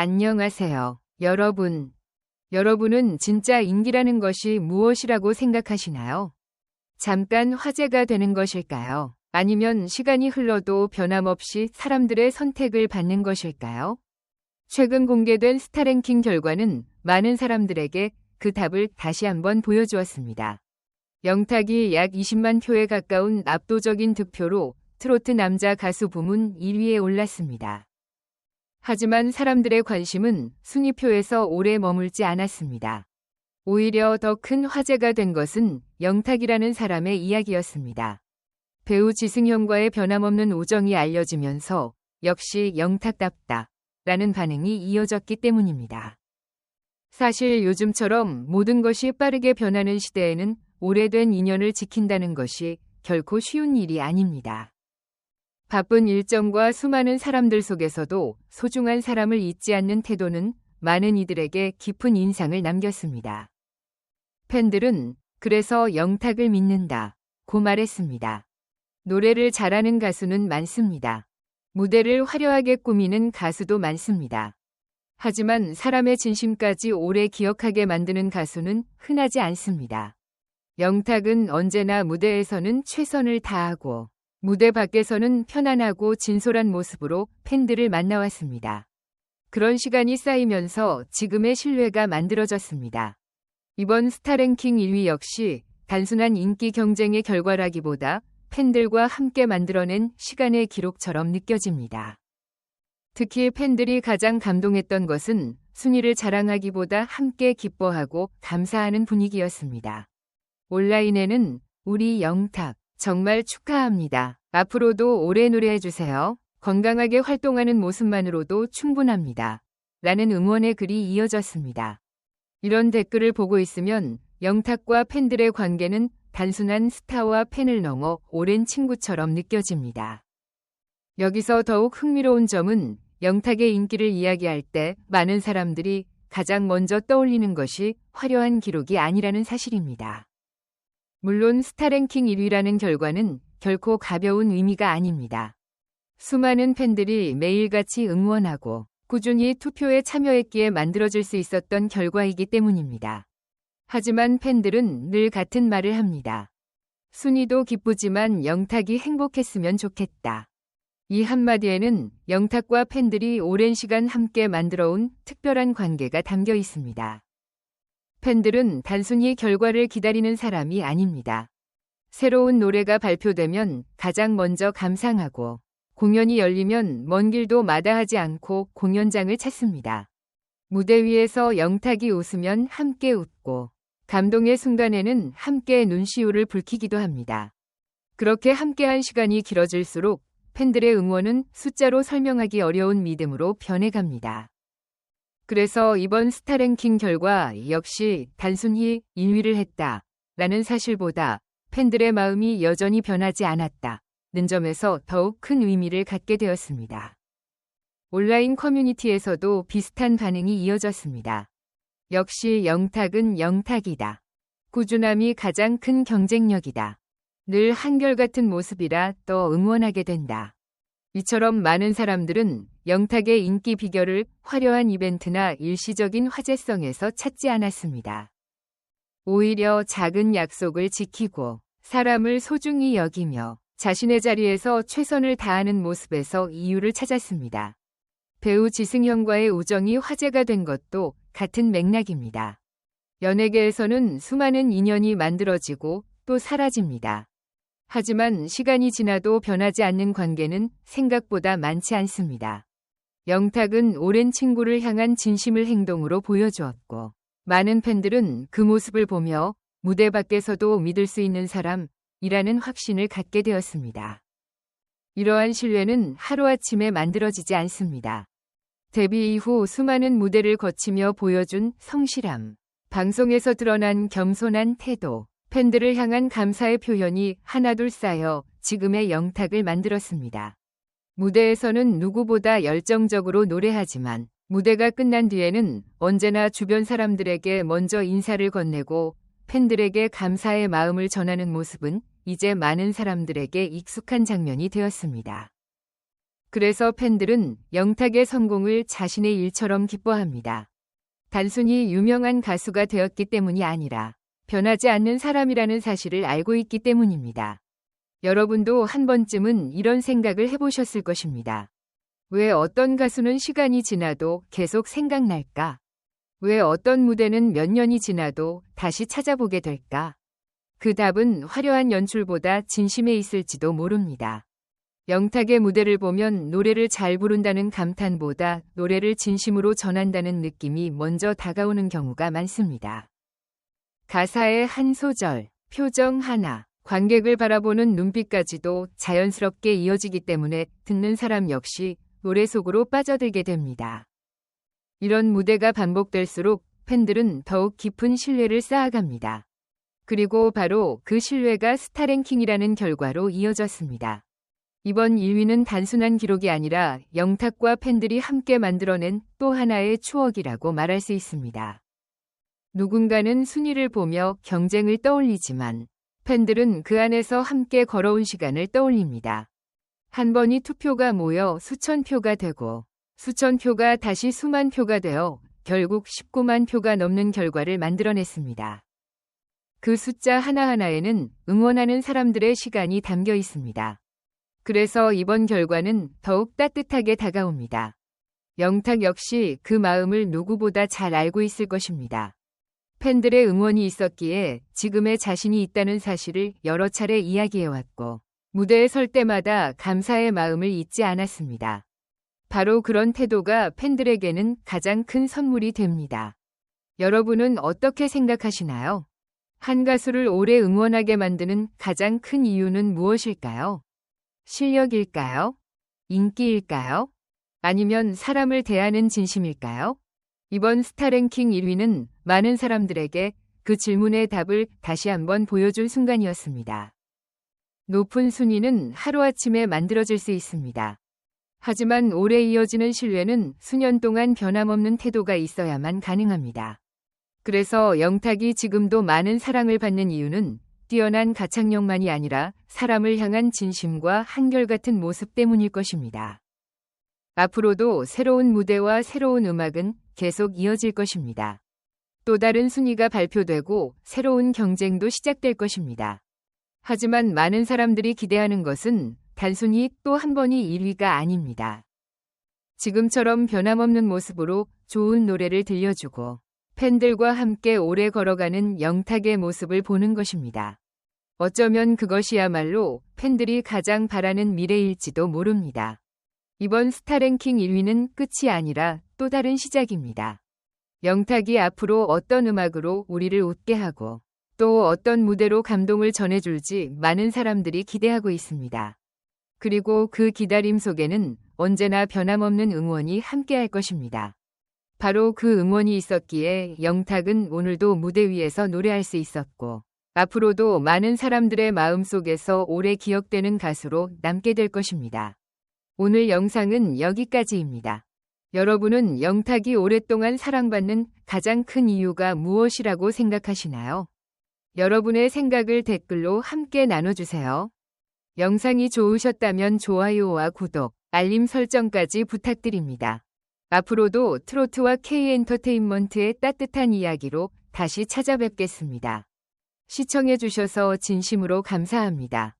안녕하세요, 여러분. 여러분은 진짜 인기라는 것이 무엇이라고 생각하시나요? 잠깐 화제가 되는 것일까요? 아니면 시간이 흘러도 변함없이 사람들의 선택을 받는 것일까요? 최근 공개된 스타랭킹 결과는 많은 사람들에게 그 답을 다시 한번 보여주었습니다. 영탁이 약 20만 표에 가까운 압도적인 득표로 트로트 남자 가수 부문 1위에 올랐습니다. 하지만 사람들의 관심은 순위표에서 오래 머물지 않았습니다. 오히려 더 큰 화제가 된 것은 영탁이라는 사람의 이야기였습니다. 배우 지승현과의 변함없는 우정이 알려지면서 역시 영탁답다 라는 반응이 이어졌기 때문입니다. 사실 요즘처럼 모든 것이 빠르게 변하는 시대에는 오래된 인연을 지킨다는 것이 결코 쉬운 일이 아닙니다. 바쁜 일정과 수많은 사람들 속에서도 소중한 사람을 잊지 않는 태도는 많은 이들에게 깊은 인상을 남겼습니다. 팬들은 그래서 영탁을 믿는다고 말했습니다. 노래를 잘하는 가수는 많습니다. 무대를 화려하게 꾸미는 가수도 많습니다. 하지만 사람의 진심까지 오래 기억하게 만드는 가수는 흔하지 않습니다. 영탁은 언제나 무대에서는 최선을 다하고 무대 밖에서는 편안하고 진솔한 모습으로 팬들을 만나왔습니다. 그런 시간이 쌓이면서 지금의 신뢰가 만들어졌습니다. 이번 스타랭킹 1위 역시 단순한 인기 경쟁의 결과라기보다 팬들과 함께 만들어낸 시간의 기록처럼 느껴집니다. 특히 팬들이 가장 감동했던 것은 순위를 자랑하기보다 함께 기뻐하고 감사하는 분위기였습니다. 온라인에는 우리 영탁 정말 축하합니다. 앞으로도 오래 노래해주세요. 건강하게 활동하는 모습만으로도 충분합니다. 라는 응원의 글이 이어졌습니다. 이런 댓글을 보고 있으면 영탁과 팬들의 관계는 단순한 스타와 팬을 넘어 오랜 친구처럼 느껴집니다. 여기서 더욱 흥미로운 점은 영탁의 인기를 이야기할 때 많은 사람들이 가장 먼저 떠올리는 것이 화려한 기록이 아니라는 사실입니다. 물론 스타랭킹 1위라는 결과는 결코 가벼운 의미가 아닙니다. 수많은 팬들이 매일같이 응원하고 꾸준히 투표에 참여했기에 만들어질 수 있었던 결과이기 때문입니다. 하지만 팬들은 늘 같은 말을 합니다. 순위도 기쁘지만 영탁이 행복했으면 좋겠다. 이 한마디에는 영탁과 팬들이 오랜 시간 함께 만들어온 특별한 관계가 담겨 있습니다. 팬들은 단순히 결과를 기다리는 사람이 아닙니다. 새로운 노래가 발표되면 가장 먼저 감상하고 공연이 열리면 먼 길도 마다하지 않고 공연장을 찾습니다. 무대 위에서 영탁이 웃으면 함께 웃고 감동의 순간에는 함께 눈시울을 붉히기도 합니다. 그렇게 함께한 시간이 길어질수록 팬들의 응원은 숫자로 설명하기 어려운 믿음으로 변해갑니다. 그래서 이번 스타랭킹 결과 역시 단순히 1위를 했다라는 사실보다 팬들의 마음이 여전히 변하지 않았다는 점에서 더욱 큰 의미를 갖게 되었습니다. 온라인 커뮤니티에서도 비슷한 반응이 이어졌습니다. 역시 영탁은 영탁이다. 꾸준함이 가장 큰 경쟁력이다. 늘 한결같은 모습이라 또 응원하게 된다. 이처럼 많은 사람들은 영탁의 인기 비결을 화려한 이벤트나 일시적인 화제성에서 찾지 않았습니다. 오히려 작은 약속을 지키고 사람을 소중히 여기며 자신의 자리에서 최선을 다하는 모습에서 이유를 찾았습니다. 배우 지승현과의 우정이 화제가 된 것도 같은 맥락입니다. 연예계에서는 수많은 인연이 만들어지고 또 사라집니다. 하지만 시간이 지나도 변하지 않는 관계는 생각보다 많지 않습니다. 영탁은 오랜 친구를 향한 진심을 행동으로 보여주었고 많은 팬들은 그 모습을 보며 무대 밖에서도 믿을 수 있는 사람이라는 확신을 갖게 되었습니다. 이러한 신뢰는 하루아침에 만들어지지 않습니다. 데뷔 이후 수많은 무대를 거치며 보여준 성실함, 방송에서 드러난 겸손한 태도, 팬들을 향한 감사의 표현이 하나둘 쌓여 지금의 영탁을 만들었습니다. 무대에서는 누구보다 열정적으로 노래하지만 무대가 끝난 뒤에는 언제나 주변 사람들에게 먼저 인사를 건네고 팬들에게 감사의 마음을 전하는 모습은 이제 많은 사람들에게 익숙한 장면이 되었습니다. 그래서 팬들은 영탁의 성공을 자신의 일처럼 기뻐합니다. 단순히 유명한 가수가 되었기 때문이 아니라 변하지 않는 사람이라는 사실을 알고 있기 때문입니다. 여러분도 한 번쯤은 이런 생각을 해보셨을 것입니다. 왜 어떤 가수는 시간이 지나도 계속 생각날까? 왜 어떤 무대는 몇 년이 지나도 다시 찾아보게 될까? 그 답은 화려한 연출보다 진심에 있을지도 모릅니다. 영탁의 무대를 보면 노래를 잘 부른다는 감탄보다 노래를 진심으로 전한다는 느낌이 먼저 다가오는 경우가 많습니다. 가사의 한 소절, 표정 하나, 관객을 바라보는 눈빛까지도 자연스럽게 이어지기 때문에 듣는 사람 역시 노래 속으로 빠져들게 됩니다. 이런 무대가 반복될수록 팬들은 더욱 깊은 신뢰를 쌓아갑니다. 그리고 바로 그 신뢰가 스타랭킹이라는 결과로 이어졌습니다. 이번 1위는 단순한 기록이 아니라 영탁과 팬들이 함께 만들어낸 또 하나의 추억이라고 말할 수 있습니다. 누군가는 순위를 보며 경쟁을 떠올리지만 팬들은 그 안에서 함께 걸어온 시간을 떠올립니다. 한 번이 투표가 모여 수천 표가 되고 수천 표가 다시 수만 표가 되어 결국 19만 표가 넘는 결과를 만들어냈습니다. 그 숫자 하나하나에는 응원하는 사람들의 시간이 담겨 있습니다. 그래서 이번 결과는 더욱 따뜻하게 다가옵니다. 영탁 역시 그 마음을 누구보다 잘 알고 있을 것입니다. 팬들의 응원이 있었기에 지금의 자신이 있다는 사실을 여러 차례 이야기해왔고 무대에 설 때마다 감사의 마음을 잊지 않았습니다. 바로 그런 태도가 팬들에게는 가장 큰 선물이 됩니다. 여러분은 어떻게 생각하시나요? 한 가수를 오래 응원하게 만드는 가장 큰 이유는 무엇일까요? 실력일까요? 인기일까요? 아니면 사람을 대하는 진심일까요? 이번 스타랭킹 1위는 많은 사람들에게 그 질문의 답을 다시 한번 보여준 순간이었습니다. 높은 순위는 하루아침에 만들어질 수 있습니다. 하지만 오래 이어지는 신뢰는 수년 동안 변함없는 태도가 있어야만 가능합니다. 그래서 영탁이 지금도 많은 사랑을 받는 이유는 뛰어난 가창력만이 아니라 사람을 향한 진심과 한결같은 모습 때문일 것입니다. 앞으로도 새로운 무대와 새로운 음악은 계속 이어질 것입니다. 또 다른 순위가 발표되고 새로운 경쟁도 시작될 것입니다. 하지만 많은 사람들이 기대하는 것은 단순히 또 한 번이 1위가 아닙니다. 지금처럼 변함없는 모습으로 좋은 노래를 들려주고 팬들과 함께 오래 걸어가는 영탁의 모습을 보는 것입니다. 어쩌면 그것이야말로 팬들이 가장 바라는 미래일지도 모릅니다. 이번 스타랭킹 1위는 끝이 아니라 또 다른 시작입니다. 영탁이 앞으로 어떤 음악으로 우리를 웃게 하고 또 어떤 무대로 감동을 전해줄지 많은 사람들이 기대하고 있습니다. 그리고 그 기다림 속에는 언제나 변함없는 응원이 함께할 것입니다. 바로 그 응원이 있었기에 영탁은 오늘도 무대 위에서 노래할 수 있었고 앞으로도 많은 사람들의 마음속에서 오래 기억되는 가수로 남게 될 것입니다. 오늘 영상은 여기까지입니다. 여러분은 영탁이 오랫동안 사랑받는 가장 큰 이유가 무엇이라고 생각하시나요? 여러분의 생각을 댓글로 함께 나눠주세요. 영상이 좋으셨다면 좋아요와 구독, 알림 설정까지 부탁드립니다. 앞으로도 트로트와 K엔터테인먼트의 따뜻한 이야기로 다시 찾아뵙겠습니다. 시청해주셔서 진심으로 감사합니다.